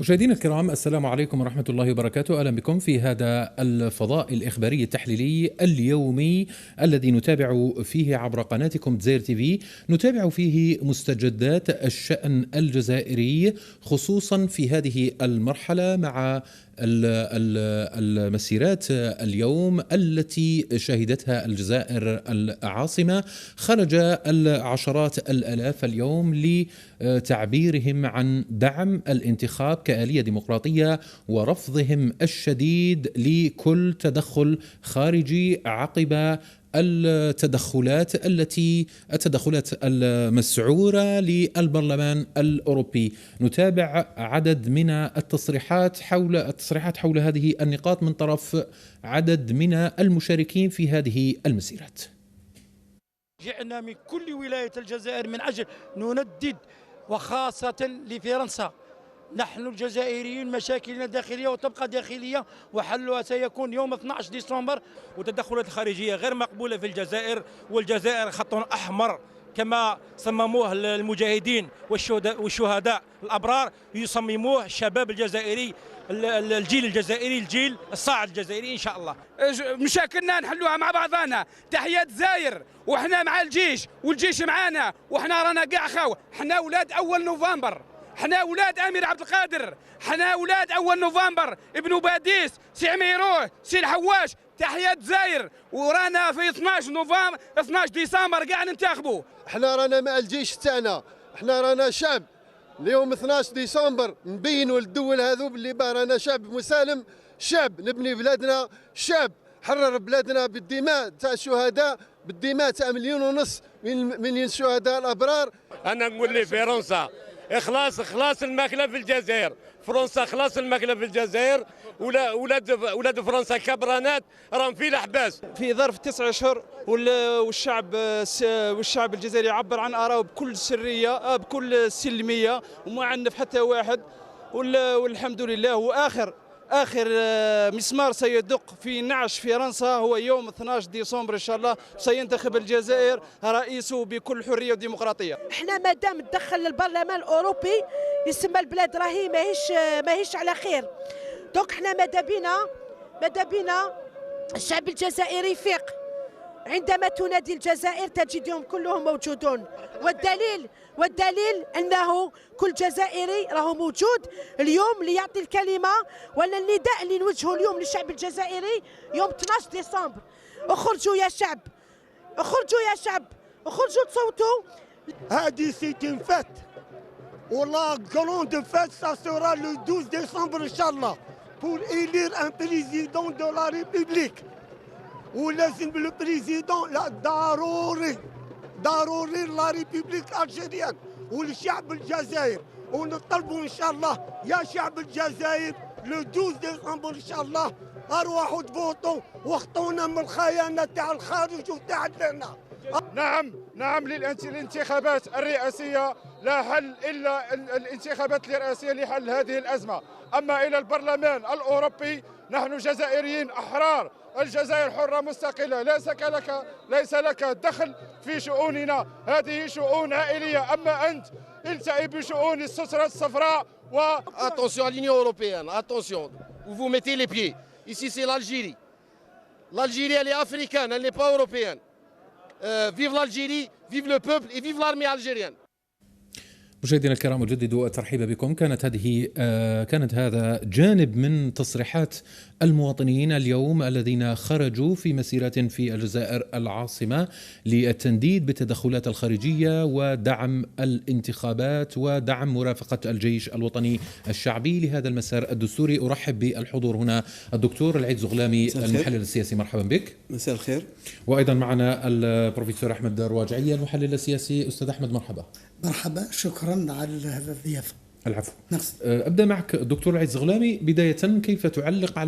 مشاهدينا الكرام، السلام عليكم ورحمة الله وبركاته. أهلا بكم في هذا الفضاء الإخباري التحليلي اليومي الذي نتابع فيه عبر قناتكم دزاير تي في. نتابع فيه مستجدات الشأن الجزائري، خصوصا في هذه المرحلة مع المسيرات اليوم التي شهدتها الجزائر العاصمة. خرج العشرات الآلاف اليوم لتعبيرهم عن دعم الانتخاب كآلية ديمقراطية ورفضهم الشديد لكل تدخل خارجي عقب التدخلات المسعورة للبرلمان الأوروبي. نتابع عدد من التصريحات حول هذه النقاط من طرف عدد من المشاركين في هذه المسيرات. جئنا من كل ولاية الجزائر من أجل نندد، وخاصة لفرنسا. نحن الجزائريين مشاكلنا داخلية وتبقى داخلية، وحلها سيكون يوم 12 ديسمبر. والتدخلات الخارجية غير مقبولة في الجزائر، والجزائر خط أحمر كما صمموه المجاهدين والشهداء الأبرار، يصمموه الشباب الجزائري، الجيل الجزائري، الجيل الصاعد الجزائري إن شاء الله. مشاكلنا نحلوها مع بعضنا. تحية الجزائر، وحنا مع الجيش والجيش معانا، وحنا رانا كاع خاو. حنا أولاد أول نوفمبر، حنا أولاد أمير عبد القادر، حنا أولاد أول نوفمبر، ابن باديس، سي عميروه، سي الحواش. تحية الجزائر، ورانا في 12 نوفمبر 12 ديسمبر كاع ننتخبوا. احنا رانا مع الجيش تاعنا، احنا رانا شعب. اليوم 12 ديسمبر نبينوا للدول هذو باللي رانا شعب مسالم، شعب نبني بلادنا، شعب حرر بلادنا بالدماء تاع الشهداء، بالدماء تاع 1.5 مليون الشهداء الابرار. انا نقول لفرنسا اخلاص الماكله في الجزائر. فرنسا خلاص الماكله في الجزائر، ولاد فرنسا كبرانات راهم في الاحباس. في ظرف 9 أشهر والشعب الجزائري يعبر عن آراءه بكل سرية، بكل سلمية، وما عنف حتى واحد. والحمد لله. وآخر مسمار سيدق في نعش فرنسا هو يوم 12 ديسمبر إن شاء الله. سينتخب الجزائر رئيسه بكل حرية وديمقراطية. احنا مادام تدخل البرلمان الأوروبي يسمى البلاد راهي ماهيش على خير. دونك احنا ماذا بينا الشعب الجزائري يفيق. عندما تنادي الجزائر تجدهم كلهم موجودون، والدليل أنه كل جزائري راهو موجود اليوم ليعطي الكلمة ولا النداء اللي نوجهه اليوم للشعب الجزائري يوم 12 ديسمبر. اخرجوا يا شعب، اخرجوا تصوتوا. هذه سيتين فات، ولا غروند فات سا سورا لو 12 ديسمبر إن شاء الله pour élire un président de la République. ولازم البريزيدون لا ضروري لا ريبوبليك الجزائر والشعب الجزائر. ونطلبوا ان شاء الله يا شعب الجزائر لو 12 ديسمبر ان شاء الله اروحوا تفوتوا واخطونا من الخيانه تاع الخارج وتاع لنا. نعم للانتخابات الرئاسيه، لا حل الا الانتخابات الرئاسيه لحل هذه الازمه. اما الى البرلمان الاوروبي، نحن جزائريين احرار، الجزائر حرة مستقلة، ليس لك دخل في شؤوننا، هذه شؤون عائلية. أما أنت التعي بشؤون السترة الصفراء. Attention à l'Union européenne, attention, où vous mettez les pieds. Ici c'est l'Algérie. L'Algérie elle est africaine, elle n'est pas européenne. Vive l'Algérie, vive le peuple et vive l'armée algérienne. مشاهدينا الكرام، أجدد الترحيب بكم. كانت هذا جانب من تصريحات المواطنين اليوم الذين خرجوا في مسيرات في الجزائر العاصمة للتنديد بالتدخلات الخارجية ودعم الانتخابات ودعم مرافقة الجيش الوطني الشعبي لهذا المسار الدستوري. أرحب بالحضور هنا الدكتور العيد زغلامي المحلل السياسي، مرحبا بك. مساء الخير. وأيضا معنا البروفيسور أحمد رواجعية المحلل السياسي. أستاذ أحمد مرحبا. مرحبا، شكرا على هذا الضيافة. العفو. أبدأ معك دكتور العيد زغلامي. بداية كيف تعلق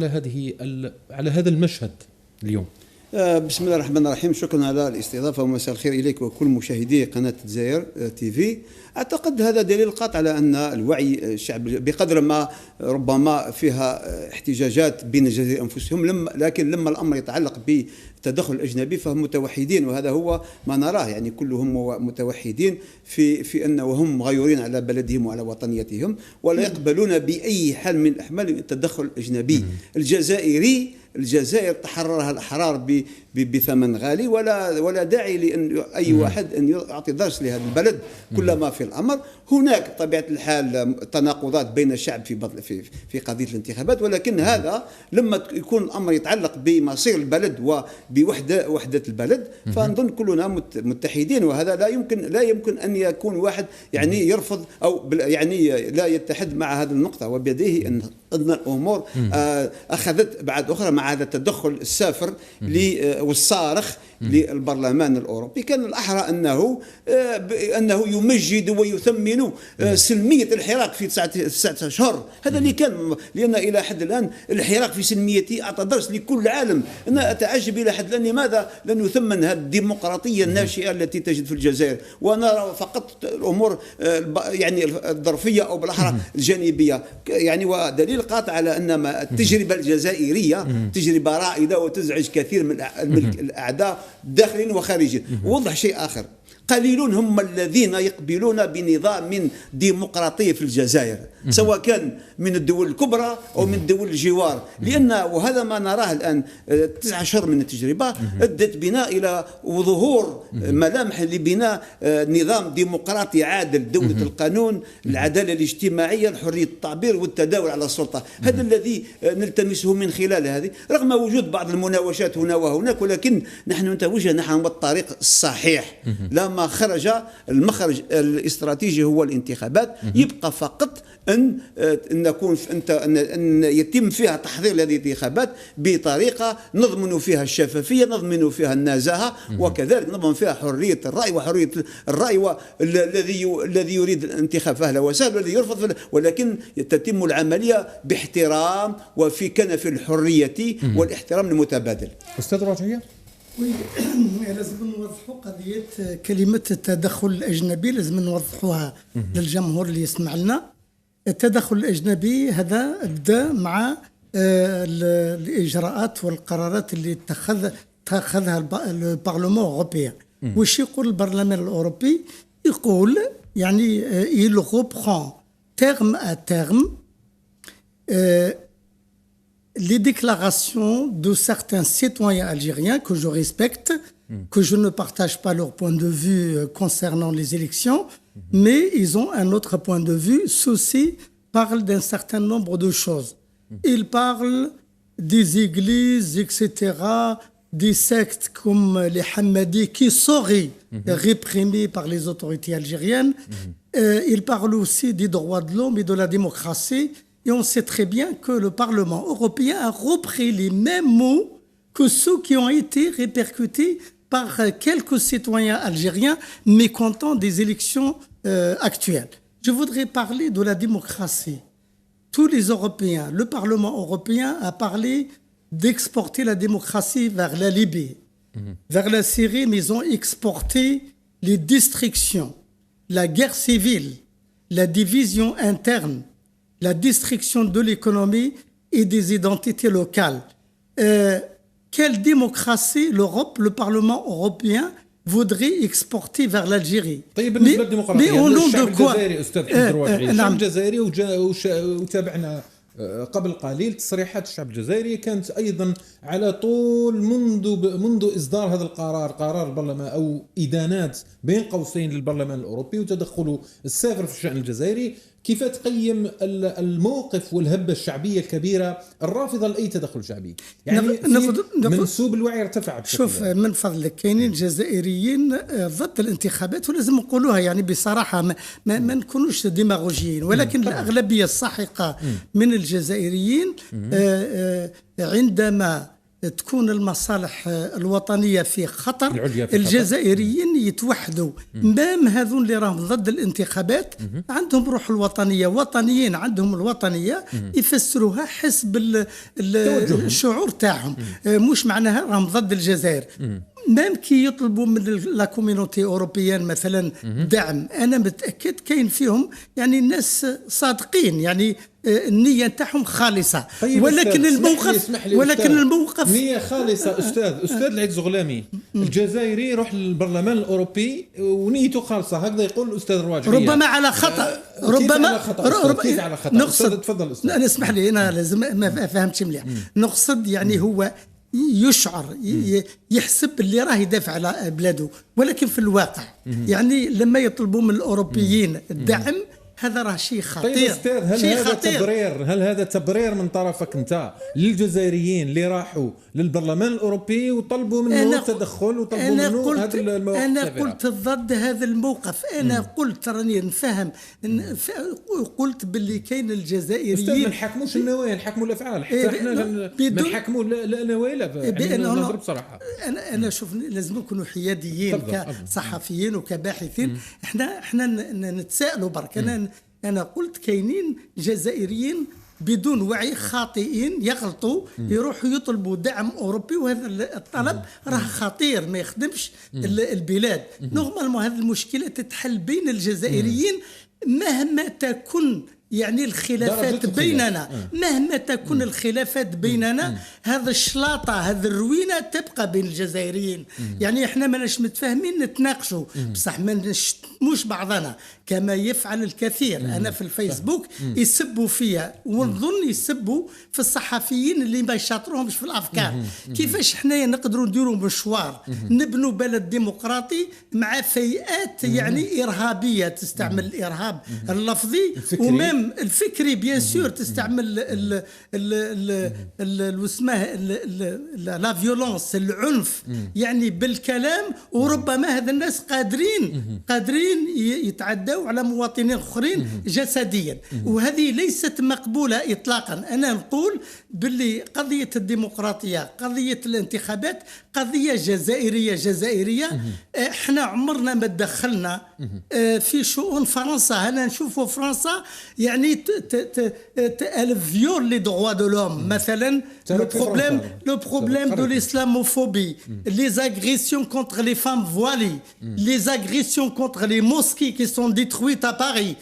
على هذا المشهد اليوم؟ بسم الله الرحمن الرحيم. شكرا على الاستضافة ومساء الخير إليك وكل مشاهدي قناة الجزائر تي في. أعتقد هذا دليل قاطع على أن الوعي الشعبي بقدر ما ربما فيها احتجاجات بين الجزائريين أنفسهم، لكن لما الأمر يتعلق بالتدخل الأجنبي فهم متوحدين، وهذا هو ما نراه. يعني كلهم متوحدين في أنه هم غيورين على بلدهم وعلى وطنيتهم، ولا يقبلون بأي حال من الأحوال التدخل الأجنبي. الجزائر تحررها الأحرار بثمن غالي، ولا داعي لأن أي واحد أن يعطي درس لهذا البلد كلما في الأمر. هناك طبيعة الحال تناقضات بين الشعب في قضية الانتخابات، ولكن هذا لما يكون الأمر يتعلق بمصير البلد ووحدة البلد فنظن كلنا متحدين، وهذا لا يمكن أن يكون واحد يعني يرفض أو يعني لا يتحد مع هذه النقطة. وبيديه أن الأمور أخذت بعد أخرى مع هذا التدخل السافر والصارخ للبرلمان الأوروبي. كان الأحرى أنه يمجد ويثمن سلمية الحراك في 9 أشهر. هذا اللي كان، لأن إلى حد الآن الحراك في سلميته أعطى درس لكل العالم. أنا أتعجب إلى حد الآن لماذا لن يثمن هذه الديمقراطية الناشئة التي تجد في الجزائر، ونرى فقط الأمور يعني الظرفية أو بالأحرى الجانبية. يعني ودليل قاطع على أن التجربة الجزائرية تجربة رائدة وتزعج كثير من الأعداء داخلين وخارجين. ووضح شيء آخر، قليلون هم الذين يقبلون بنظام ديمقراطي في الجزائر، سواء كان من الدول الكبرى أو من دول الجوار، لأن وهذا ما نراه الآن 9 أشهر من التجربة أدت بنا إلى ظهور ملامح لبناء نظام ديمقراطي عادل، دولة القانون، العدالة الاجتماعية، حرية التعبير والتداول على السلطة. هذا الذي نلتمسه من خلال هذه، رغم وجود بعض المناوشات هنا وهناك، ولكن نحن نتوجه نحو الطريق الصحيح. لما المخرج الاستراتيجي هو الانتخابات، يبقى فقط أن يتم فيها تحضير هذه الانتخابات بطريقة نضمن فيها الشفافية، نضمن فيها النزاهة، وكذلك نضمن فيها حرية الرأي وحرية الرأي. الذي يريد الانتخاب فهلا وسهلا، والذي يرفض ولكن تتم العملية باحترام وفي كنف الحرية والاحترام المتبادل. أستاذ رجعية؟ لازم نوضحوا قضية كلمة التدخل الأجنبي، لازم نوضحوها للجمهور اللي يسمع لنا. التدخل الأجنبي هذا بدا مع الإجراءات والقرارات اللي اتخذها البرلمان الأوروبي. وش يقول البرلمان الأوروبي؟ يقول يعني il reprend terme à terme les déclarations de certains citoyens algériens que je respecte, que je ne partage pas leur point de vue concernant les élections, mais ils ont un autre point de vue. Ceux-ci parlent d'un certain nombre de choses. Ils parlent des églises, etc., des sectes comme les Hammadis qui seraient réprimés par les autorités algériennes. Ils parlent aussi des droits de l'homme et de la démocratie. Et on sait très bien que le Parlement européen a repris les mêmes mots que ceux qui ont été répercutés par quelques citoyens algériens mécontents des élections actuelles. Je voudrais parler de la démocratie. Tous les Européens, le Parlement européen a parlé d'exporter la démocratie vers la Libye, vers la Syrie, mais ils ont exporté les destructions, la guerre civile, la division interne, la destruction de l'économie et des identités locales. Quelle démocratie l'Europe, le Parlement européen voudrait exporter vers l'Algérie? mais au nom de quoi? الشعب الجزائري وتابعنا قبل قليل تصريحات الشعب الجزائري كانت أيضا على طول منذ إصدار هذا قرار البرلمان أو إدانات بين قوسين للبرلمان الأوروبي وتدخله السافر في الشأن الجزائري. كيف تقيم الموقف والهبة الشعبية الكبيرة الرافضة لأي تدخل شعبي؟ يعني منسوب الوعي ارتفع. شوف من فضلك، كاينين جزائريين ضد الانتخابات ولازم نقولوها يعني بصراحة، ما نكونوش ديماغوجيين، ولكن الأغلبية الساحقة من الجزائريين عندما تكون المصالح الوطنية في خطر، العليا في الجزائريين يتوحدوا. مام هذون اللي راهم ضد الانتخابات عندهم روح الوطنية، وطنيين عندهم الوطنية يفسروها حسب الشعور تاعهم، مش معناها راهم ضد الجزائر. مام كي يطلبوا من لا كوميونيتي اوروبيان مثلا دعم، انا متاكد كاين فيهم يعني الناس صادقين، يعني النية تاعهم خالصة. طيب ولكن الموقف نية خالصة. أستاذ العيد زغلامي، الجزائري يروح للبرلمان الأوروبي ونيته خالصة، هكذا يقول الأستاذ الرواجعية. ربما على خطأ، ربما كيف على خطأ؟ نقصد، تفضل أستاذ. أنا اسمح لي، أنا لازم ما فهمتش مليح. نقصد يعني هو يشعر يحسب اللي راه يدافع على بلاده، ولكن في الواقع يعني لما يطلبوا من الأوروبيين الدعم هذا راه شيء خطير. طيب أستاذ، هل هذا تبرير من طرفك أنت للجزائريين اللي راحوا للبرلمان الأوروبي وطلبوا منه التدخل وطلبوا منه هذا الموقف؟ أنا قلت ضد هذا الموقف. أنا قلت راني نفهم، قلت باللي كاين الجزائريين أستاذ ما نحكموش النوايا، نحكموا الأفعال. حتى احنا ما نحكموا النوايا، لا نضرب بصراحة. أنا شوف لازم نكونوا حياديين كصحفيين وكباحثين. احنا نتسائلوا برك. أنا قلت كاينين جزائريين بدون وعي خاطئين يغلطوا، يروحوا يطلبوا دعم أوروبي، وهذا الطلب راه خطير ما يخدمش البلاد. نورمالمون هذه المشكلة تتحل بين الجزائريين مهما تكن يعني الخلافات بيننا، مهما تكون الخلافات بيننا، هذا الشلاطة هذا الروينة تبقى بين الجزائريين. يعني احنا ماناش متفاهمين نتناقشوا، بصح ما نشتموش بعضنا كما يفعل الكثير. أنا في الفيسبوك يسبوا فيا، ونظن يسبوا في الصحفيين اللي ما يشاطروهمش في الأفكار. كيفاش حنايا نقدروا نديروا مشوار نبنوا بلد ديمقراطي مع فئات يعني إرهابية تستعمل الإرهاب اللفظي ومام الفكري بيان سور، تستعمل واسمه لا فيولونس، العنف يعني بالكلام، وربما هذا الناس قادرين يتعدوا على مواطنين اخرين جسديا، وهذه ليست مقبولة اطلاقا. انا نقول باللي قضية الديمقراطية، قضية الانتخابات قضية جزائرية. احنا عمرنا ما تدخلنا في شؤون فرنسا. هنا نشوفوا فرنسا يعني الفيول لي droits de l'homme مثلا، le problème de l'islamophobie, les agressions contre les femmes voilées, les agressions contre les mosquées qui sont détruites à Paris.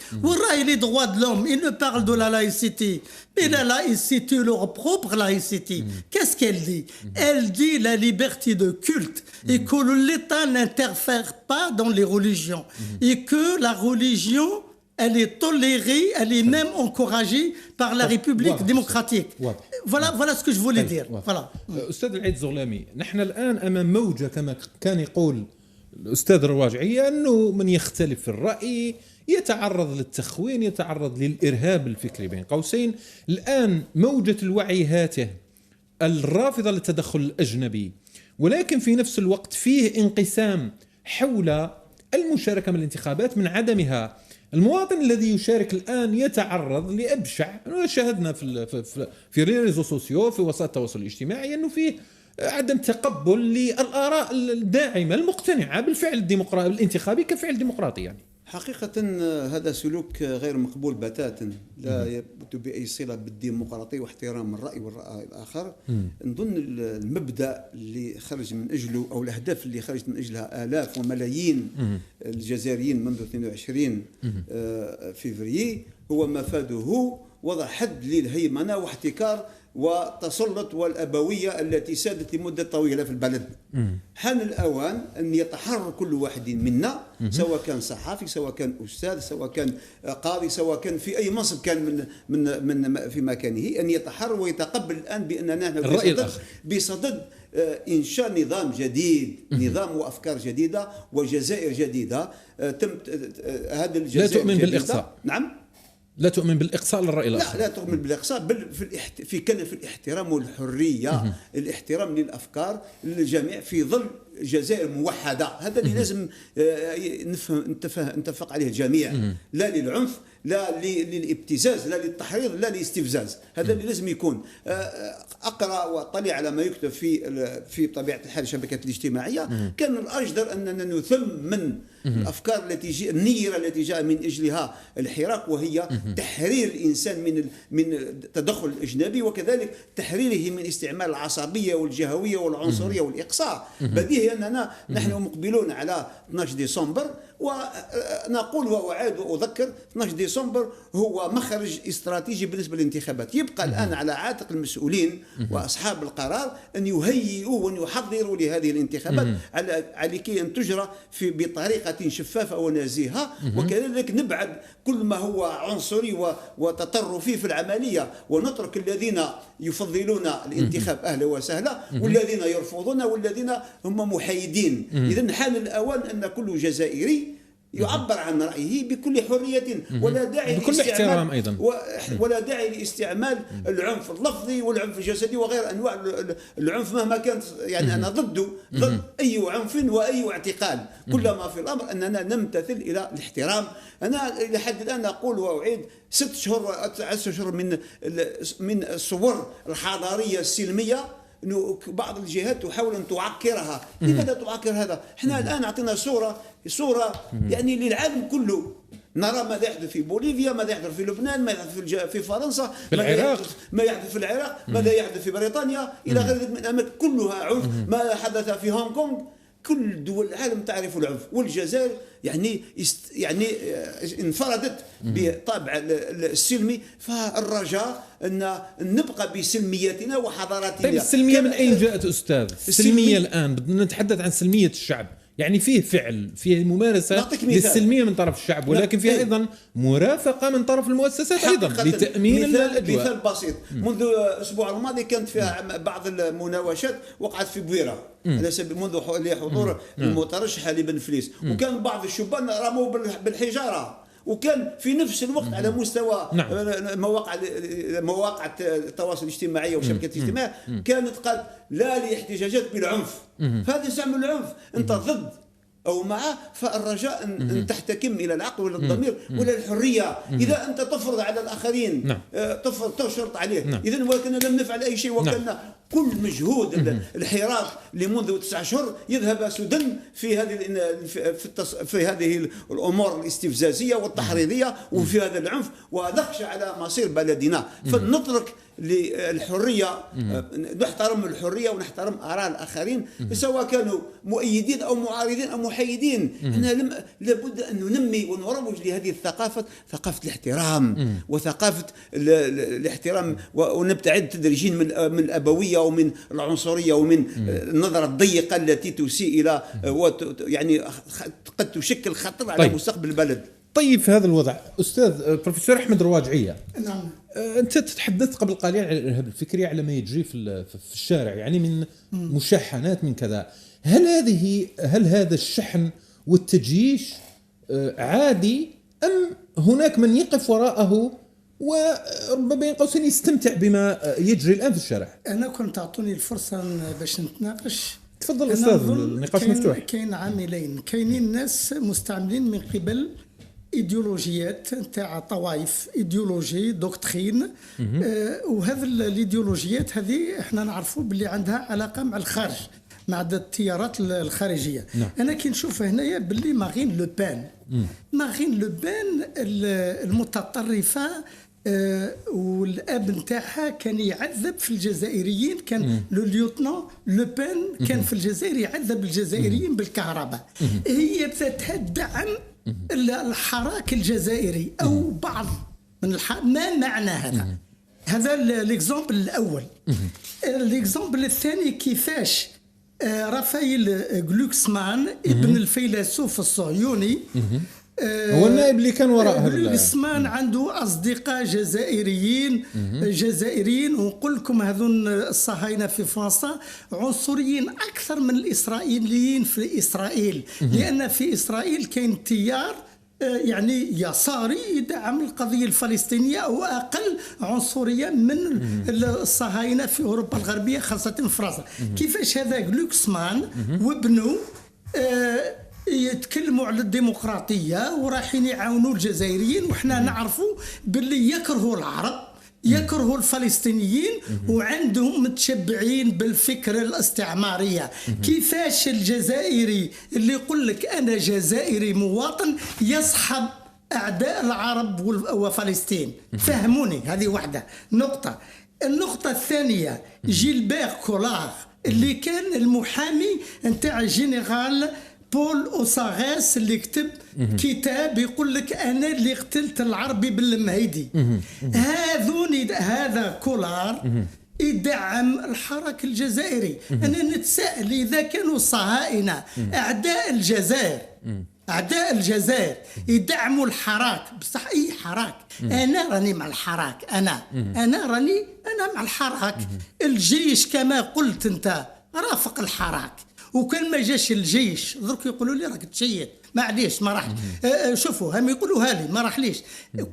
Et les droits de l'homme, ils ne parlent de la laïcité. Mais la laïcité, leur propre laïcité, qu'est-ce qu'elle dit? Elle dit la liberté de culte et que l'État n'interfère pas dans les religions et que la religion elle est tolérée, elle est même encouragée par la République démocratique. Voilà ce que je voulais dire. Voilà. أستاذ العيد زغلامي، نحن الآن أمام موجة كما كان يقول الأستاذ الرواجعية، أنه من يختلف في الرأي يتعرض للتخوين، يتعرض للإرهاب الفكري بين قوسين. الآن موجة الوعي هاته الرافضة للتدخل الأجنبي، ولكن في نفس الوقت فيه انقسام حول المشاركة من الانتخابات من عدمها. المواطن الذي يشارك الآن يتعرض لأبشع، شاهدنا في ريزو سوسيو، في وسائل التواصل الاجتماعي، أنه فيه عدم تقبل للآراء الداعمة المقتنعة بالفعل الديمقراطي الانتخابي كفعل ديمقراطي. يعني حقيقة هذا سلوك غير مقبول بتاتا، لا يربط بأي صلة بالديمقراطية واحترام الرأي والرأي الآخر. نظن المبدأ اللي خرج من أجله أو الأهداف اللي خرجت من أجلها آلاف وملايين الجزائريين منذ 22 فبراير هو مفاده وضع حد للهيمنة واحتكار وتسلط والأبوية التي سادت لمدة طويلة في البلد. حان الأوان أن يتحرر كل واحد منا، سواء كان صحافي، سواء كان أستاذ، سواء كان قاضي، سواء كان في أي منصب كان من في مكانه، أن يتحرر ويتقبل الآن بأننا نحن بصدد إنشاء نظام جديد، نظام وأفكار جديدة وجزائر جديدة. تم هذا الجزائر. لا تؤمن بالإقصاء؟ نعم، لا تؤمن بالإقصاء للرأي الآخر؟ لا تؤمن بالإقصاء، بل في الاحترام والحرية، الاحترام للأفكار للجميع في ظل جزائر موحده. هذا اللي لازم نتفق عليه الجميع، لا للعنف، لا للابتزاز، لا للتحريض، لا للاستفزاز. هذا اللي لازم يكون. اقرا واطلع على ما يكتب في طبيعه الحال الشبكات الاجتماعيه. كان الأجدر اننا نثم من الافكار النيره التي جاء من اجلها الحراك، وهي تحرير الانسان من التدخل الاجنبي، وكذلك تحريره من استعمال العصبيه والجهويه والعنصريه والاقصاء. بديهي اننا نحن مقبلون على 12 ديسمبر، ونقول واعاد واذكر 12 ديسمبر هو مخرج استراتيجي بالنسبه للانتخابات. يبقى الان على عاتق المسؤولين واصحاب القرار ان يهيئوا وان يحضروا لهذه الانتخابات على كي ان تجرى بطريقه شفافه ونزيهه، وكذلك نبعد كل ما هو عنصري وتطرفي في العمليه، ونترك الذين يفضلون الانتخاب اهلا وسهلا، والذين يرفضون والذين هم محايدين. اذا حان الاوان ان كل جزائري يعبر عن رأيه بكل حرية، ولا داعي بكل احترام أيضا، ولا داعي لاستعمال العنف اللفظي والعنف الجسدي وغير أنواع العنف مهما كانت. يعني أنا ضد أي عنف وأي اعتقال، كل ما في الأمر أننا نمتثل إلى الاحترام. أنا لحد الآن أقول وأعيد 6 شهور 9 شهور من الصور الحضارية السلمية، انه بعض الجهات تحاول ان تعكرها. لماذا تعكر هذا؟ احنا الان اعطينا صوره يعني للعالم كله. نرى ماذا يحدث في بوليفيا، ماذا يحدث في لبنان، ماذا يحدث في فرنسا، ما يحدث في العراق، ماذا يحدث في بريطانيا، الى غير ذلك من الاماكن كلها عنف. ما حدث في هونغ كونغ، كل دول العالم تعرف العنف، والجزائر يعني انفردت بطابع السلمي. فالرجاء ان نبقى بسلميتنا وحضارتنا. طيب السلميه من اين جاءت استاذ؟ السلميه الان بدنا نتحدث عن سلميه الشعب، يعني فيه فعل، فيه ممارسه للسلميه من طرف الشعب، ولكن فيها ايضا مرافقه من طرف المؤسسات ايضا لتامين الاجواء. مثال بسيط، منذ الاسبوع الماضي كانت فيها بعض المناوشات وقعت في بويره على سبيل منذ حضور المترشحه لبن فليس، وكان بعض الشبان رموا بالحجاره، وكان في نفس الوقت على مستوى مواقع التواصل الاجتماعي والشبكات الاجتماعيه كانت قالت لا لاحتجاجات بالعنف. فهذا يستعمل العنف. انت ضد او معه، فالرجاء ان تحتكم الى العقل ولا الضمير ولا الحريه. اذا انت تفرض على الاخرين، تشرط عليه، اذا ولكن لم نفعل اي شيء، وكان كل مجهود الحراك لمنذ 9 أشهر يذهب سدى في هذه الامور الاستفزازيه والتحريضيه وفي هذا العنف، ونخشى على مصير بلدنا. فلنترك للحريه، نحترم الحريه ونحترم اراء الاخرين سواء كانوا مؤيدين او معارضين او محايدين. احنا لابد ان ننمي ونروج لهذه الثقافه، ثقافه الاحترام وثقافه الاحترام، ونبتعد تدريجيا من الابويه ومن العنصريه ومن النظره الضيقه التي تسيء الى يعني قد تشكل خطر على مستقبل البلد. طيب في هذا الوضع استاذ بروفيسور احمد رواجعيه، نعم، انت تحدثت قبل قليل عن الارهاب الفكري، على ما يجري في الشارع، يعني من مشاحنات من كذا. هل هذا الشحن والتجيش عادي، ام هناك من يقف وراءه وربما بين قوسين يستمتع بما يجري الان في الشارع؟ انا كنت اعطوني الفرصه باش نتناقش. تفضل استاذ، النقاش مفتوح. كاين عاملين، كاينين ناس مستعملين من قبل ايديولوجيات نتاع طوائف، ايديولوجي دوكترين، وهذا الايديولوجيات هذه احنا نعرفوا باللي عندها علاقه مع الخارج، مع التيارات الخارجيه. انا كي نشوف هنايا باللي مارين لو بان المتطرفه، والاب نتاعها كان يعذب في الجزائريين، كان لو ليوتنون لو بان كان في الجزائر يعذب الجزائريين بالكهرباء. هي بدات تدعم الحراك الجزائري او بعض من ما معنى هذا الاكزامبل الاول. الاكزامبل الثاني كيفاش رافائيل غلوكسمان ابن الفيلسوف الصهيوني، هو النائب اللي كان وراء هذا غلوكسمان عنده اصدقاء جزائريين ونقول لكم هذون الصهاينه في فرنسا عنصريين اكثر من الاسرائيليين في اسرائيل، لان في اسرائيل كاين تيار يعني يساري يدعم القضية الفلسطينية وأقل عنصرية من الصهاينة في أوروبا الغربية خاصة في فرنسا. كيفاش هذا جلوكسمان وابنه يتكلموا على الديمقراطية ورايحين يعاونوا الجزائريين، وحنا نعرفوا باللي يكرهوا العرب يكرهوا الفلسطينيين وعندهم متشبعين بالفكرة الاستعمارية. كيفاش الجزائري اللي يقول لك أنا جزائري مواطن يصحب أعداء العرب وفلسطين؟ فهموني، هذه واحدة نقطة. النقطة الثانية جيلبير كولار اللي كان المحامي نتاع الجنرال بول أوساغيس اللي كتب كتاب يقول لك أنا اللي قتلت العربي بالمهيدي. هذا كولار يدعم الحراك الجزائري. أنا نتساءل إذا كانوا الصهاينة أعداء الجزائر يدعموا الحراك، بصح أي حراك. أنا راني مع الحراك، أنا مع الحراك. الجيش كما قلت أنت رافق الحراك، وكان ما جاش الجيش درك يقولوا لي راك تشيد معليش ما راح. شوفوا هم يقولوها لي ما راح ليش.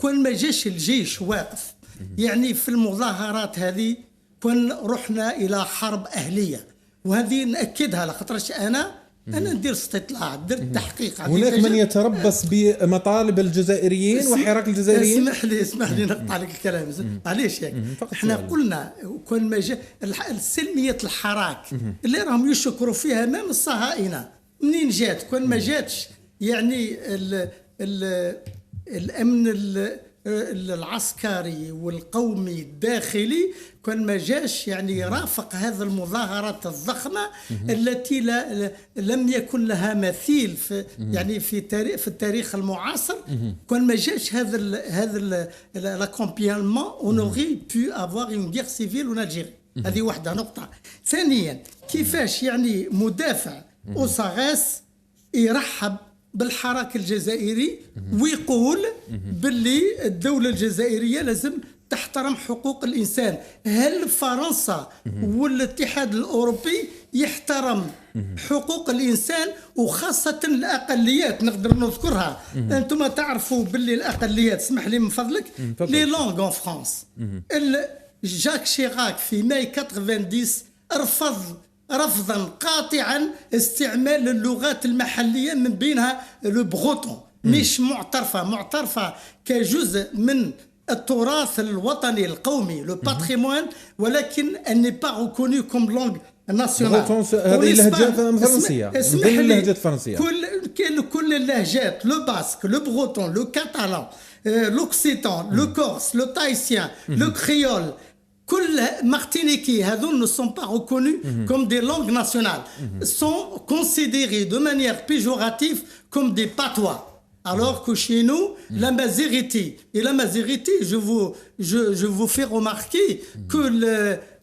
كون ما جاش الجيش واقف يعني في المظاهرات هذه كون رحنا الى حرب اهليه، وهذه ناكدها لخاطرش انا ندير استطلاع، درت تحقيق. هناك من يتربص بمطالب الجزائريين وحراك الجزائريين. اسمح لي نقطع لك الكلام معليش هيك. احنا قلنا كون ما جاء سلميه الحراك اللي راهم يشكروا فيها امام الصهاينه منين جات؟ كون ما جاتش يعني الامن العسكري والقومي الداخلي، كان ما جاش يعني يرافق هذه المظاهرات الضخمة التي لم يكن لها مثيل في يعني في التاريخ المعاصر. كان ما جاش هذا l'accompagnement on aurait pu avoir une guerre civile en Algérie. هذه واحدة نقطة. ثانيا كيفاش يعني مدافع أوساغيس يرحب بالحراك الجزائري ويقول باللي الدولة الجزائرية لازم تحترم حقوق الإنسان؟ هل فرنسا والاتحاد الأوروبي يحترم حقوق الإنسان وخاصة الأقليات؟ نقدر نذكرها. أنتم تعرفوا باللي الأقليات، اسمح لي من فضلك، لي لونغ ان فرانس. جاك شيراك في ماي 90 رفضا قاطعا استعمال اللغات المحلية من بينها لو بغوتون، مش معترفة كجزء من التراث الوطني القومي لو باتريمون، ولكن ان ني با ريكوني كوم لونغ ناسيونال. هذه لهجة فرنسية، لهجة فرنسية. كل اللهجات، لو باسك، لو بغوتون، لو كاتالان، l'occitan, le corse, le tahitien, le créole, كل martiniquais, هذول ne sont pas reconnus comme des langues nationales, sont considérés de manière péjorative comme des patois. Alors que chez nous, la mazérité, et la mazérité, je vous fais remarquer que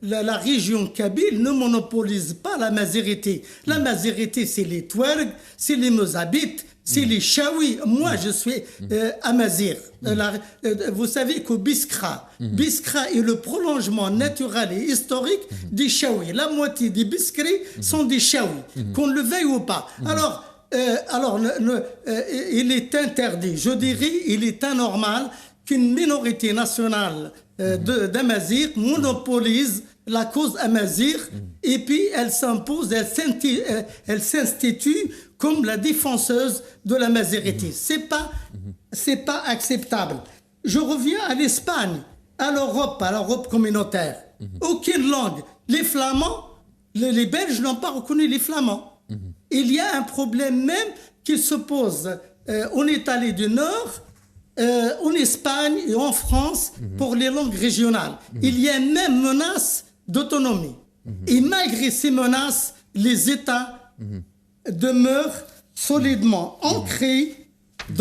la région kabyle ne monopolise pas la mazérité. La mazérité, c'est les Touaregs, c'est les Mozabites, c'est les Chaouis. Moi, je suis amazir. Vous savez que Biskra est le prolongement naturel et historique des Chaouis. La moitié des Biskris sont des Chaouis, qu'on le veuille ou pas. Alors, il est interdit, je dirais, il est anormal qu'une minorité nationale d'Amazigh monopolise la cause amazigh et puis elle s'impose, elle s'institue comme la défenseuse de la mazérité. C'est pas acceptable. Je reviens à l'Espagne, à l'Europe communautaire. Aucune langue. Les Flamands, les Belges n'ont pas reconnu les Flamands. Il y a un problème même qui se pose en Italie du Nord, en Espagne et en France pour les langues régionales. Il y a même menace d'autonomie. Et malgré ces menaces, les États demeurent solidement ancrés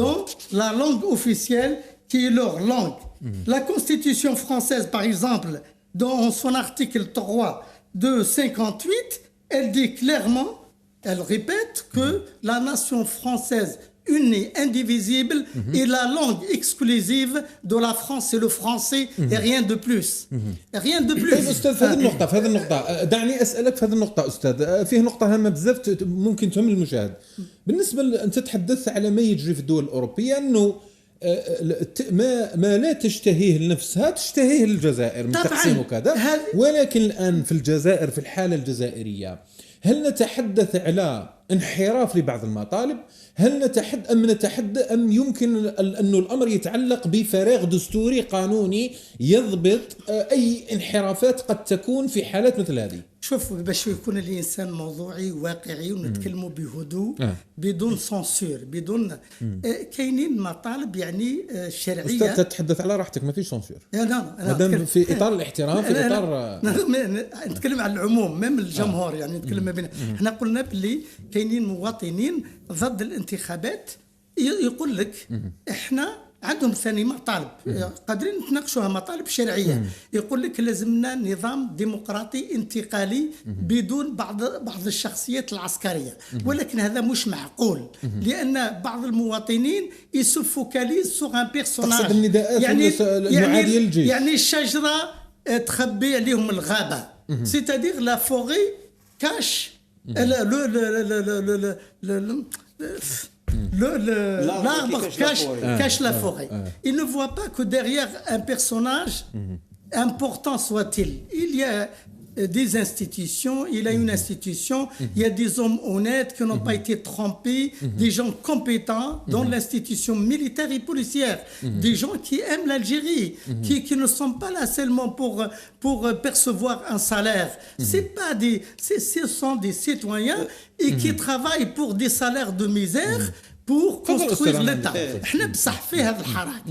dans la langue officielle qui est leur langue. La Constitution française, par exemple, dans son article 3 de 58, elle dit clairement, elle répète que la nation française unie, indivisible, et la langue exclusive de la France, c'est le français, et rien de plus. Rien de plus. طيب استاذ، في هذه النقطة دعني اسالك في هذه النقطة استاذ، فيه نقطة هامة بزاف ممكن تهم المشاهد. بالنسبة انت تحدثت على ما يجري في الدول الأوروبية، انه ما لا تشتهيه لنفسها تشتهيه الجزائر من تقسيم وكذا، ولكن الآن في الجزائر في الحالة الجزائرية هل نتحدث على انحراف لبعض المطالب؟ هل نتحدث أم يمكن أن الأمر يتعلق بفراغ دستوري قانوني يضبط أي انحرافات قد تكون في حالات مثل هذه؟ شوف، باش يكون الانسان موضوعي واقعي ونتكلموا بهدوء بدون سانسور، بدون كاينين مطالب يعني شرعيه. استاذ تتحدث على راحتك، ما فيش سانسور. لا في اطار الاحترام، في اطار نتكلم على العموم، ميم الجمهور يعني نتكلم ما بين. احنا قلنا باللي كاينين مواطنين ضد الانتخابات يقول لك احنا عندهم ثاني مطالب قادرين نتناقشوها، مطالب شرعيه. يقول لك لازمنا نظام ديمقراطي انتقالي بدون بعض الشخصيات العسكريه، ولكن هذا مش معقول، لان بعض المواطنين يسفوكاليز سوغ ان بيرسوناج. تقصد النداءات المعاديه للجيش، يعني الشجره تخبي عليهم الغابه، سيتادير لا فوري كاش l'arbre cache la forêt. Il ne voit pas que derrière un personnage important soit-il, il y a des institutions, il a une institution, il y a des hommes honnêtes qui n'ont pas été trompés, des gens compétents dans l'institution militaire et policière, des gens qui aiment l'Algérie, qui ne sont pas là seulement pour percevoir un salaire. Ce sont des citoyens et qui travaillent pour des salaires de misère pour construire l'État. احنا بصح في هذا الحراك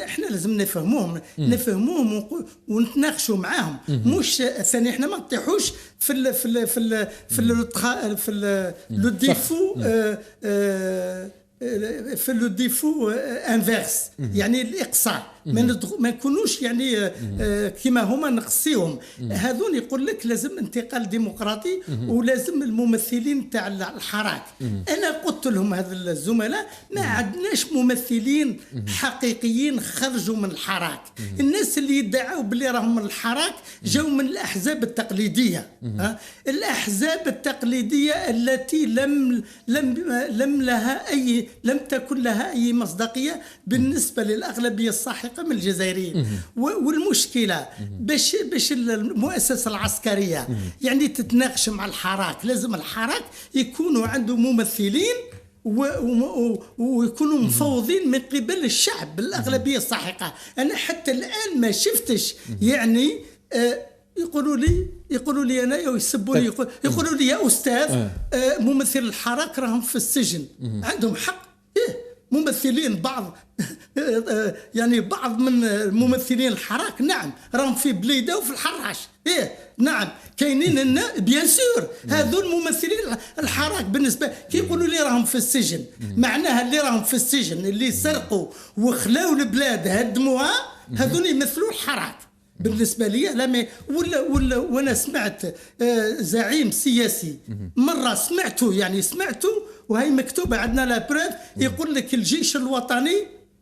احنا لازم نفهموهم ونتناقشوا معاهم، مش ثاني احنا ما نطيحوش في لو ديفو في لو ديفو انفيرس، يعني الاقصاء. ما نكونوش يعني كما هما نقصيهم. هذون يقول لك لازم انتقال ديمقراطي ولازم الممثلين تاع الحراك. انا قلت لهم هذا الزملاء ما عندناش ممثلين حقيقيين خرجوا من الحراك. الناس اللي يدعوا باللي راهم من الحراك جاوا من الاحزاب التقليديه، الاحزاب التقليديه التي لم تكن لها اي مصداقيه بالنسبه للاغلبيه الساحقه من الجزائريين. والمشكله باش المؤسسه العسكريه يعني تتناقش مع الحراك، لازم الحراك يكونوا عنده ممثلين ويكونوا مفوضين من قبل الشعب الأغلبية الساحقة. أنا حتى الآن ما شفتش يعني يقولوا لي أنا ويسبوني، يقولوا لي يا أستاذ ممثل الحراك راهم في السجن. عندهم حق، ممثلين بعض يعني بعض من ممثلين الحراك نعم راهم في بليده وفي الحراش، نعم كاينين بيان سور هذول ممثلين الحراك. بالنسبه كي يقولوا لي راهم في السجن، معناها اللي راهم في السجن اللي سرقوا وخلاو البلاد هدموها هذول يمثلوا الحراك. بالنسبه لي لا ولا وانا سمعت زعيم سياسي مره سمعته وهي مكتوبه عندنا لا بروف، يقول لك الجيش الوطني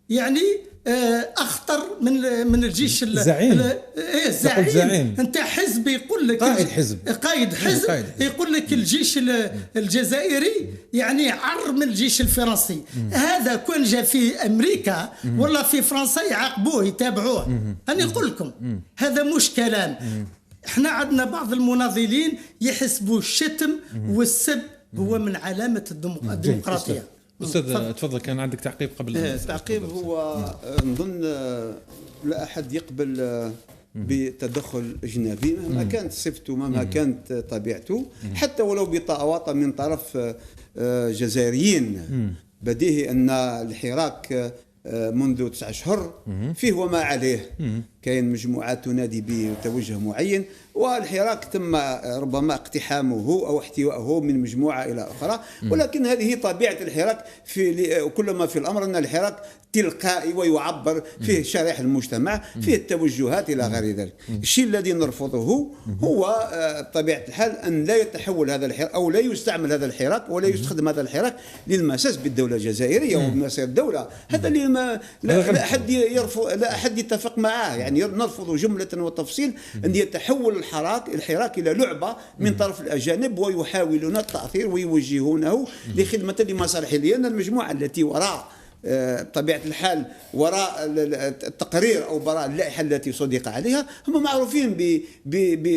يعني اخطر من الجيش الزعيم. زعيم انت حزب، يقول لك قائد حزب يقول لك الجيش الجزائري يعني عر من الجيش الفرنسي. هذا كون جاء في امريكا ولا في فرنسا يعاقبوه يتابعوه. انا نقول لكم هذا مش كلام. احنا عندنا بعض المناضلين يحسبوا الشتم والسب هو من علامه الديمقراطيه. أستاذ تفضل، كان عندك تعقيب قبل التعقيب. هو نظن لا أحد يقبل بتدخل أجنبي مهما كانت صفته، مهما كانت طبيعته، حتى ولو بطواطا من طرف جزائريين. بديهي أن الحراك منذ 9 أشهر فيه وما عليه، كاين مجموعات تنادي بتوجه معين، والحراك تم ربما اقتحامه أو احتوائه من مجموعة إلى أخرى، ولكن هذه طبيعة الحراك كل ما في الأمر أن الحراك تلقائي ويعبر فيه شرائح المجتمع، فيه التوجهات إلى غير ذلك. الشيء الذي نرفضه هو بطبيعة الحال أن لا يتحول هذا الحراك أو لا يستعمل هذا الحراك ولا يستخدم هذا الحراك للمساس بالدولة الجزائرية وبمصير الدولة. هذا اللي لا أحد يرفض، لا أحد يتفق معه. يعني نرفض جملة وتفصيل أن يتحول الحراك إلى لعبة من طرف الأجانب ويحاولون التأثير ويوجهونه لخدمة لمصالح، لأن المجموعة التي وراء بطبيعة الحال وراء التقرير أو وراء اللائحة التي صدق عليها هم معروفين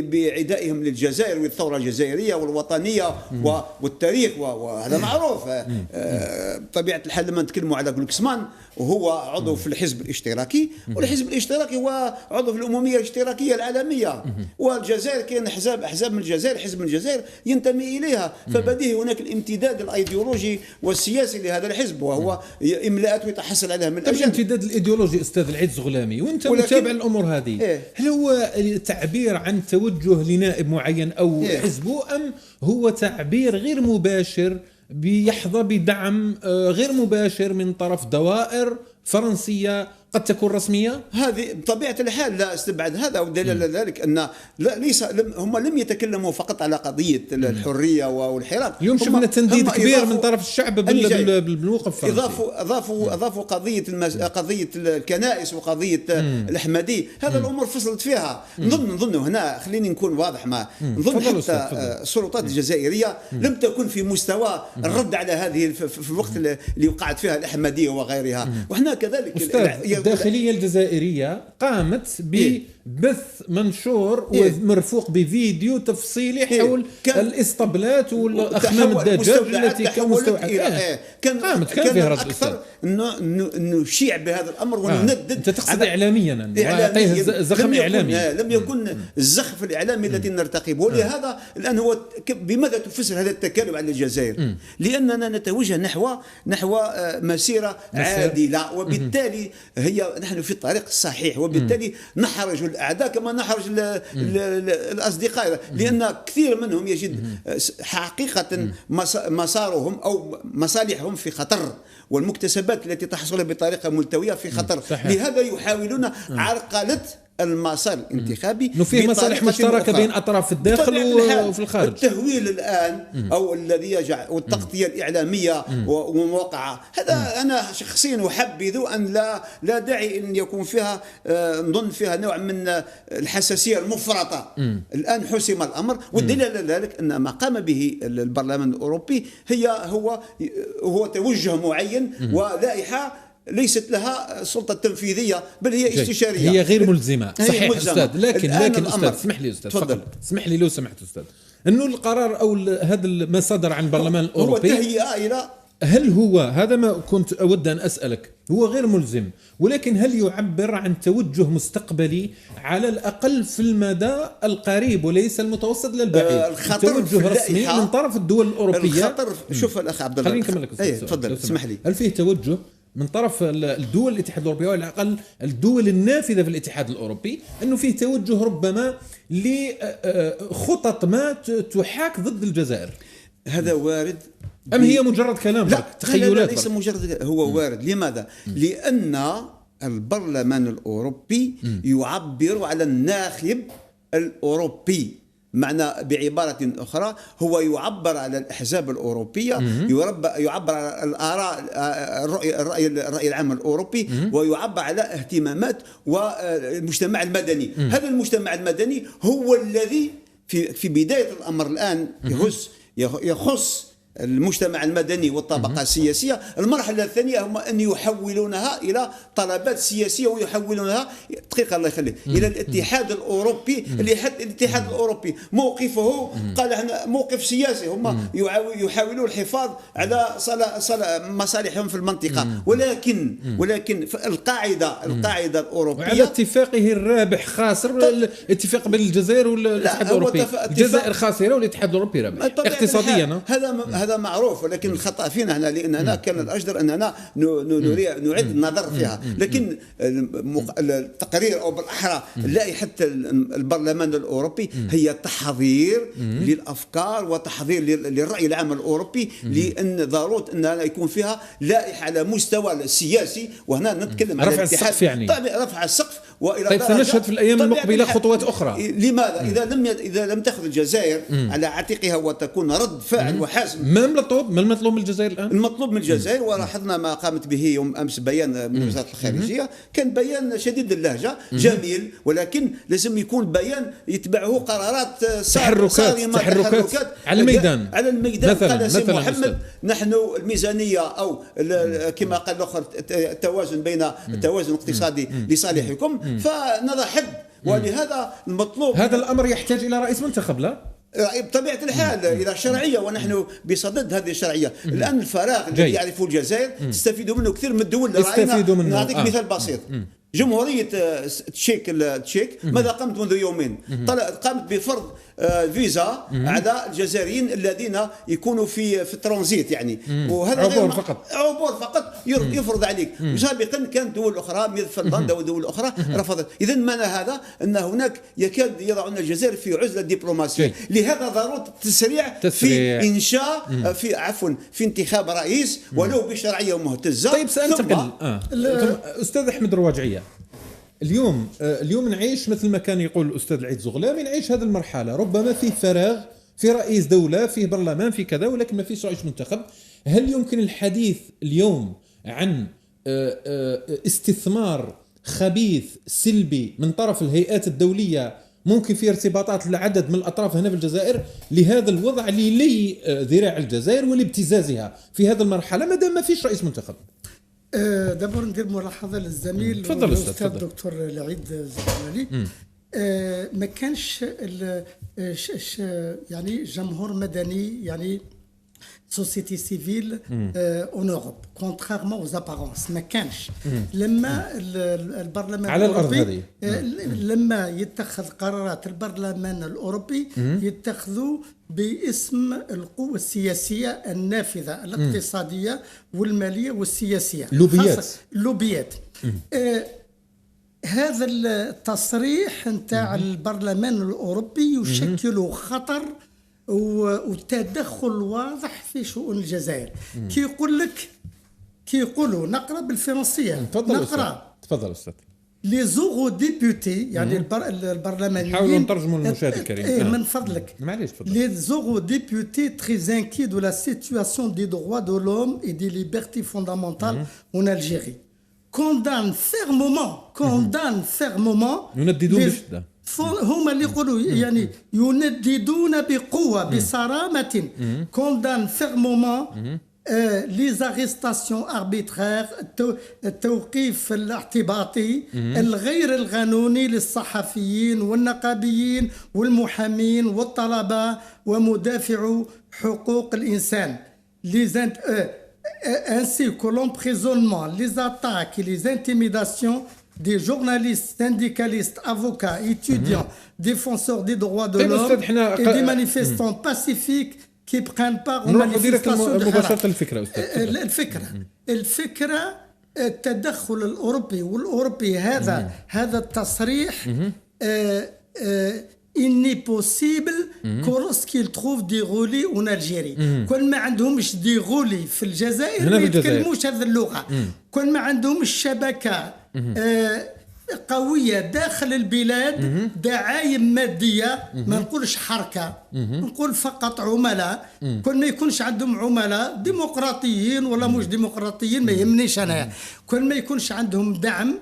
بعدائهم للجزائر والثورة الجزائرية والوطنية والتاريخ، وهذا معروف. بطبيعة الحال لما نتكلموا على غلوكسمان وهو عضو في الحزب الاشتراكي، والحزب الاشتراكي هو عضو في الأممية الاشتراكية العالمية، والجزائر كاين أحزاب من الجزائر، حزب من الجزائر ينتمي إليها، فبديه هناك الامتداد الأيديولوجي والسياسي لهذا الحزب، وهو إملاءات ويتحصل عليها من الأجانب. الامتداد الإيديولوجي أستاذ العز غلامي، وأنت متابع الأمور هذه، هل هو تعبير عن توجه لنائب معين أو حزبه، أم هو تعبير غير مباشر بيحظى بدعم غير مباشر من طرف دوائر فرنسية قد تكون رسمية؟ هذه بطبيعة الحال لا استبعد هذا، ودليل ذلك أن هم لم يتكلموا فقط على قضية الحرية والحراك. اليوم شفنا تنديد كبير من طرف الشعب بالموقف الفرنسي. أضافوا قضية الكنائس وقضية الأحمدي، هذا الأمور فصلت فيها. نظن هنا خليني نكون واضح نظن حتى السلطات الجزائرية لم تكن في مستوى الرد على هذه في الوقت اللي وقعت فيها الأحمدية وغيرها، وإحنا كذلك الداخلية الجزائرية قامت ببث منشور ومرفوق بفيديو تفصيلي حول الاسطبلات والأخمام الدجاج التي كمستوعبة. كان فيها رد أكثر أنه نشيع بهذا الأمر وندد. أنت تقصد إعلاميا زخم إعلامي، لم يكن الزخف الإعلامي الذي نرتقبه. ولهذا الآن هو بماذا تفسر هذا التكالب على الجزائر؟ لأننا نتوجه نحو مسيرة عادلة، وبالتالي نحن في الطريق الصحيح، وبالتالي نحرج الأعداء كما نحرج الأصدقاء، لأن كثير منهم يجد حقيقة مسارهم أو مصالحهم في خطر، والمكتسبات التي تحصل بطريقة ملتوية في خطر. لهذا يحاولون عرقلة المسار الانتخابي. في مصالح مشتركة بين أطراف الداخل وفي الخارج. التهويل الآن أو الذي يجعل والتغطية الإعلامية وموقعة، هذا أنا شخصيا أحبذ أن لا داعي أن يكون فيها نظن فيها نوع من الحساسية المفرطة. الآن حسم الأمر، والدليل على ذلك أن ما قام به البرلمان الأوروبي هو توجه معين ولائحة ليست لها سلطة تنفيذية، بل هي استشارية، هي غير ملزمة. صحيح أستاذ، لكن أستاذ اسمح لي أستاذ فقط، اسمح لي لو سمحت أستاذ، أنه القرار أو هذا ما صدر عن البرلمان الأوروبي هو تهيئة إلى، هل هو هذا ما كنت أود أن أسألك، هو غير ملزم، ولكن هل يعبر عن توجه مستقبلي على الأقل في المدى القريب وليس المتوسط للبعيد؟ توجه رسمي من طرف الدول الأوروبية. الخطر، شوف الأخ عبد الله، خليني نكمل لك أستاذ. تفضل اسمح لي. هل فيه توجه من طرف الدول الاتحاد الأوروبي على الأقل الدول النافذة في الاتحاد الأوروبي أنه فيه توجه ربما لخطط ما تحاك ضد الجزائر؟ هذا وارد أم هي مجرد كلام؟ لا، تخيلات؟ ليس مجرد، هو وارد. لماذا؟ لأن البرلمان الأوروبي يعبر على الناخب الأوروبي، معنى بعبارة أخرى هو يعبر على الأحزاب الأوروبية، يعبر على الآراء، الرأي العام الأوروبي، ويعبر على اهتمامات والمجتمع المدني. هذا المجتمع المدني هو الذي في بداية الأمر الآن يخص المجتمع المدني والطبقة السياسية. المرحلة الثانية هم أن يحولونها إلى طلبات سياسية، ويحولونها دقيقة الله يخليك إلى الاتحاد الأوروبي. الاتحاد الأوروبي موقفه قال احنا موقف سياسي، هم يحاولون الحفاظ على مصالحهم في المنطقة، ولكن القاعدة الأوروبية على اتفاقه الرابح خاسر، الاتفاق بين الجزائر والاتحاد الأوروبي، الجزائر خاسرة والاتحاد الأوروبي رابح اقتصاديا. هذا معروف، ولكن الخطأ فينا هنا، لأننا كان الأجدر أننا نعيد النظر فيها. لكن التقرير أو بالأحرى لائحة البرلمان الأوروبي هي تحضير للأفكار وتحضير للرأي العام الأوروبي، لأن ضرورة أن يكون فيها لائحة على مستوى السياسي. وهنا نتكلم على السقف، يعني رفع السقف. طيب سنشهد في الأيام المقبلة خطوات أخرى. لماذا؟ إذا لم تأخذ الجزائر على عاتقها وتكون رد فاعل وحاسم. ما المطلوب من الجزائر الآن؟ المطلوب من الجزائر، ولاحظنا ما قامت به يوم أمس بيان من وزارة الخارجية، كان بيان شديد اللهجة، جميل، ولكن لازم يكون بيان يتبعه قرارات تحركات على الميدان. قال سي محمد نحن الميزانية أو كما قال الآخر التوازن بين التوازن الاقتصادي لصالحكم، فنضع حد. ولهذا المطلوب، هذا الأمر يحتاج إلى رئيس منتخب، لا؟ بطبيعة الحال إلى شرعية، ونحن بصدد هذه الشرعية. الآن الفراغ الذي يعرفه الجزائر تستفيد منه كثير من الدول. نعطيك مثال بسيط. جمهورية تشيك ماذا قامت منذ يومين؟ قامت بفرض فيزا على الجزائريين الذين يكونوا في الترانزيت، يعني وهذا عبور فقط يفرض عليك. سابقا كانت دول اخرى مثل فنلندا ودول اخرى رفضت. اذا معنى هذا ان هناك يكاد يضعون الجزائر في عزله دبلوماسيه. لهذا ضروره التسريع في انشاء في انتخاب رئيس ولو بشرعيه مهتزه. طيب سأنتقل استاذ احمد رواجعية. اليوم نعيش مثل ما كان يقول الأستاذ العيد زغلامي، نعيش هذه المرحلة، ربما فيه فراغ، في رئيس دولة، فيه برلمان، في كذا، ولكن ما فيش رئيس منتخب. هل يمكن الحديث اليوم عن استثمار خبيث سلبي من طرف الهيئات الدولية ممكن في ارتباطات لعدد من الأطراف هنا في الجزائر لهذا الوضع لي ذراع الجزائر ولابتزازها في هذه المرحلة ما دام ما فيش رئيس منتخب؟ دابور ندير ملاحظه للزميل الاستاذ الدكتور العيد زغلامي. ما كانش يعني جمهور مدني، يعني سوسيتي سيفيل اون اوروب كونترارمون aux apparences. ما كانش لما البرلمان على الاوروبي لما يتخذ قرارات البرلمان الاوروبي يتخذوا باسم القوة السياسية النافذة الاقتصادية والمالية والسياسية، لوبيات. هذا التصريح نتاع البرلمان الأوروبي يشكل خطر وتدخل واضح في شؤون الجزائر. كي يقولوا نقرأ بالفرنسية، تفضل أستاذ. لي زوغو ديبوتي، يعني البرلمانيين، حاولوا نترجموا للمشاهد الكريم. من فضلك. معليش تفضل. لي زوغو ديبوتي très inquiets de la situation des droits de l'homme et des libertés fondamentales en Algérie condamnent fermement ينددون بشدة. هما اللي يقولوا يعني ينددون بقوة بصرامة condamnent fermement les arrestations arbitraires، التوقيف الاعتباطي الغير القانوني للصحفيين والنقابيين والمحامين والطلبة ومدافعو حقوق الإنسان، ainsi que l'emprisonnement, les attaques et les intimidations des journalistes, syndicalistes, avocats, étudiants, défenseurs des droits de l'homme et des manifestants pacifiques qui prennent part aux manifestations de مباشرة الفكرة التدخل الأوروبي والأوروبي هذا التصريح il n'est possible que lorsqu'ils trouvent des relais en Algérie. كل ما عندهمش دي غولي في الجزائر ما يتكلموش هذه اللغة. كل ما عندهمش شبكة قوية داخل البلاد، دعايم مادية، ما نقولش حركة، نقول فقط عملاء. كل ما يكونش عندهم عملاء ديمقراطيين ولا مش ديمقراطيين ما يهمنيش أنا، كل ما يكونش عندهم دعم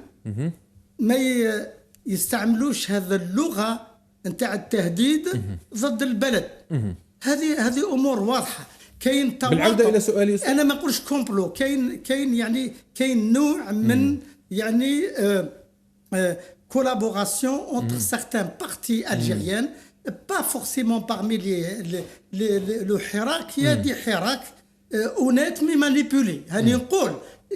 ما يستعملوش هذا اللغة نتاع التهديد ضد البلد. هذه امور واضحه. كاين بالعوده الى سؤالي انا ما نقولش كومبلو، كاين نوع من يعني collaboration entre certains partis algériens, pas forcément parmi le حراك. Il y a des حراك honnêtes mais manipulés. هاني نقول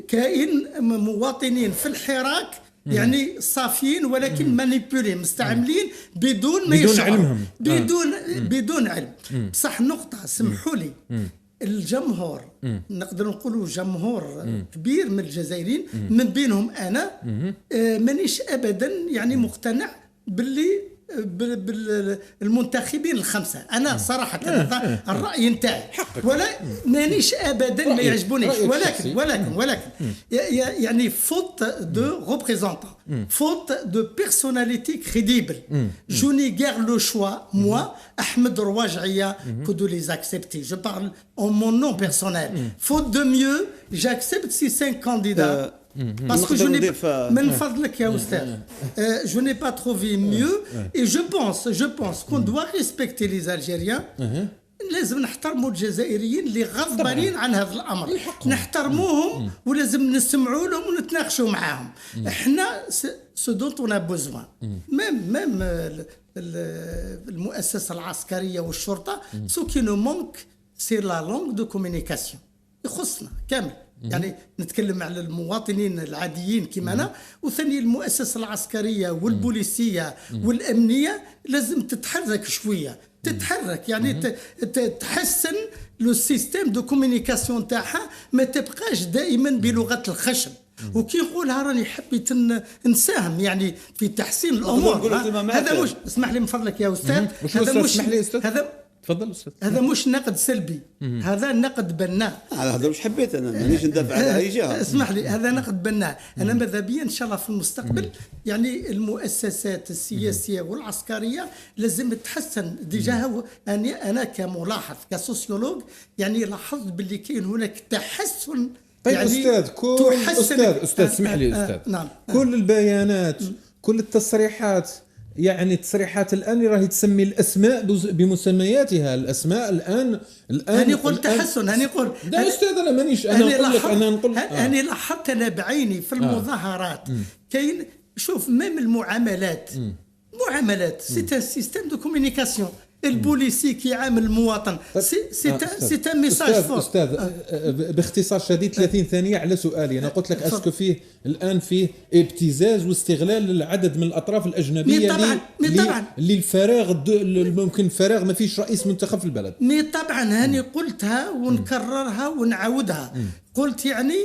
كاين مواطنين في الحراك يعني صافيين ولكن مانيبولي، مستعملين بدون ما يشعروا، بدون علم. بصح نقطة سمحوا لي، الجمهور نقدر نقولوا جمهور كبير من الجزائريين من بينهم انا مانيش ابدا يعني مقتنع باللي بالمنتخبين الخمسه. انا صراحه الراي نتاعي ولا مانيش ابدا ما يعجبونيش ولكن يعني فوت دو ريبريزونتون faute de personnalité crédible. Je n'ai guère le choix, moi, Ahmed Rouajia, que de les accepter. Je parle en mon nom personnel. Faute de mieux, j'accepte ces 5 candidats. Parce que je n'ai je n'ai pas trouvé mieux. Et je pense qu'on doit respecter les Algériens. لازم نحترموا الجزائريين اللي غضبانين عن هذا الامر، نحترموهم ولازم نسمعوا لهم ونتناقشوا معاهم. احنا سو دونت اون بوزوان ميم المؤسسه العسكريه والشرطه سو كي نو مونك سي لا لونغ دو كومونيكاسيون يخصنا كامل. يعني نتكلم على المواطنين العاديين كما أنا، وثاني المؤسسة العسكرية والبوليسية والأمنية لازم تتحرك شوية، تتحرك يعني تحسن لو سيستيم دو كومونيكاسيون تاعها، ما تبقاش دائما بلغة الخشب. وكي نقولها راني حبيت نساهم يعني في تحسين الأمور. هذا مش، اسمح لي من فضلك يا أستاذ، هذا مش، هذا تفضل أستاذ. هذا مش نقد سلبي، هذا نقد بناء. هذا مش حبيت انا مانيش ندافع على اي جهه. اسمح لي، هذا نقد بناء. انا ماذا بيا ان شاء الله في المستقبل يعني المؤسسات السياسيه والعسكريه لازم تحسن. ديجا انا كملاحظ كسوسيولوج يعني لاحظت باللي كاين هناك تحسن. طيب يعني استاذ اسمح لي استاذ. نعم. كل البيانات كل التصريحات، يعني التصريحات الآن راهي تسمي الأسماء بمسمياتها. الأسماء الآن أنا قلت تحسن، أنا قلت ده أستاذ أنا مانيش أنا نقول أنا لاحظت أنا بعيني في المظاهرات كاين. شوف ميم المعاملات سي سيستيم دو كومونيكاسيون. البوليسي كي يعامل المواطن سي ان ميساج فور. استاذ باختصار شديد 30 ثانيه على سؤالي. انا قلت لك اسكو فيه الان فيه ابتزاز واستغلال للعدد من الاطراف الاجنبيه طبعا للفراغ ممكن فراغ ما فيش رئيس منتخب في البلد. طبعا هاني قلتها ونكررها ونعاودها. قلت يعني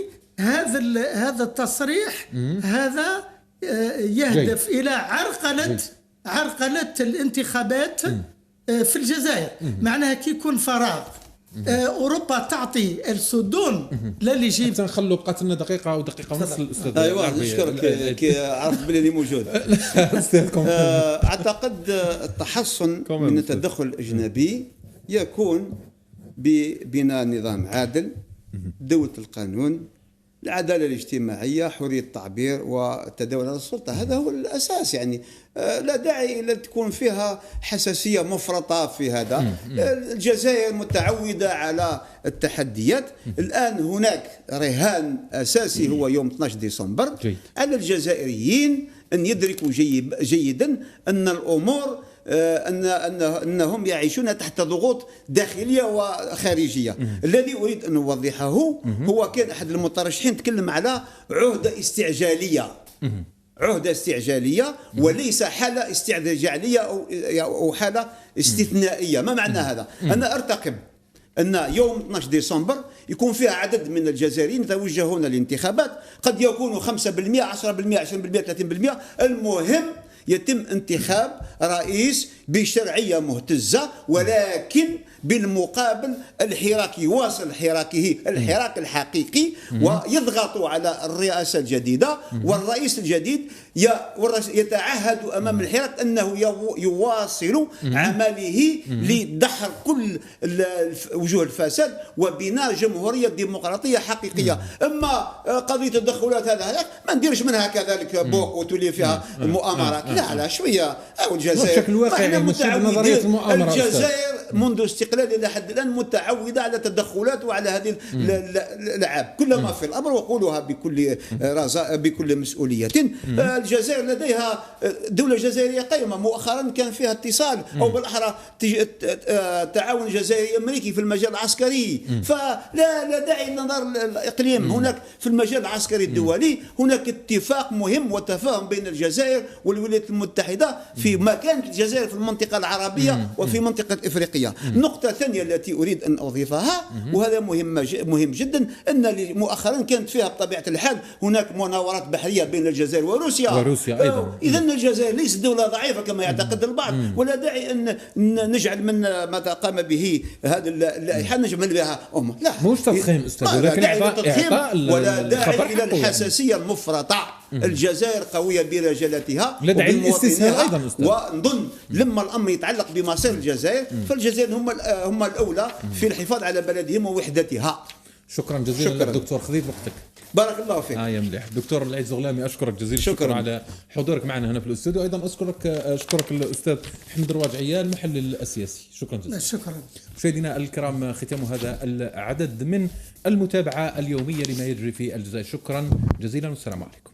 هذا التصريح هذا يهدف الى عرقله الانتخابات في الجزائر. معناها كي يكون فراغ اوروبا تعطي السودون لا اللي يجيب. نخلوا بقات لنا دقيقه او دقيقه ونص الاستاذ. ايوه نشكرك كي عرفت بلي موجود. اعتقد التحصن من التدخل الاجنبي يكون ببناء نظام عادل، دولة القانون، العدالة الاجتماعية، حرية التعبير والتداول على السلطة. هذا هو الأساس. يعني لا داعي إلى تكون فيها حساسية مفرطة في هذا. الجزائر متعودة على التحديات. الآن هناك رهان أساسي هو يوم 12 ديسمبر على الجزائريين أن يدركوا جيدا أن الأمور أنهم يعيشون تحت ضغوط داخلية وخارجية. الذي أريد أن أوضحه هو كان أحد المترشحين تكلم على عهدة استعجالية وليس حالة استعجالية أو حالة استثنائية. ما معنى هذا؟ أنا أرتقب أن يوم 12 ديسمبر يكون فيها عدد من الجزائريين يتوجهون للانتخابات، قد يكونوا 5%، 10%، 20%، 30%. المهم يتم انتخاب رئيس بشرعية مهتزة، ولكن بالمقابل الحراك يواصل الحراك الحقيقي ويضغط على الرئاسة الجديدة والرئيس الجديد يتعهد أمام الحراك أنه يواصل عمله لدحر كل وجوه الفساد وبناء جمهورية ديمقراطية حقيقية. أما قضية التدخلات هذا ما نديرش منها كذلك بوك وتولي فيها المؤامرات. لا شوية. أو الجزائر بشكل واقعي نظرية المؤامرة. الجزائر منذ استقلال إلى حد الآن متعودة على التدخلات وعلى هذه الألعاب كلما في الأمر، وأقولها بكل مسؤولية. الجزائر لديها دولة جزائرية قائمة. مؤخرا كان فيها اتصال أو بالأحرى تعاون جزائري أمريكي في المجال العسكري. فلا داعي لنظر الإقليم. هناك في المجال العسكري الدولي هناك اتفاق مهم وتفاهم بين الجزائر والولايات المتحدة في مكانة الجزائر في المنطقة العربية وفي منطقة إفريقيا. الافريقيه. النقطه الثانيه التي اريد ان اضيفها وهذا مهم جدا، ان مؤخرا كانت فيها بطبيعه الحال هناك مناورات بحريه بين الجزائر وروسيا ايضا. اذا الجزائر ليست دوله ضعيفه كما يعتقد البعض، ولا داعي ان نجعل من ما قام به هذه اللائحه نجمل بها لا مش تضخيم استاذ، ولكن اعطاء ولا داعي الى الحساسيه المفرطه. الجزائر قويه برجالتها وبمواطنيها، ونظن لما الامر يتعلق بمصير الجزائر فالجزائر هم الاولى في الحفاظ على بلدهم ووحدتها. شكرا جزيلا لك دكتور، خذيت وقتك. بارك الله فيك. يا مليح. دكتور العيد زغلامي اشكرك جزيل الشكر على حضورك معنا هنا في الاستوديو، ايضا اشكرك الاستاذ احمد رواج عيال المحلل السياسي. شكرا جزيلا. شكرا. مشاهدينا الكرام، ختام هذا العدد من المتابعه اليوميه لما يجري في الجزائر. شكرا جزيلا والسلام عليكم.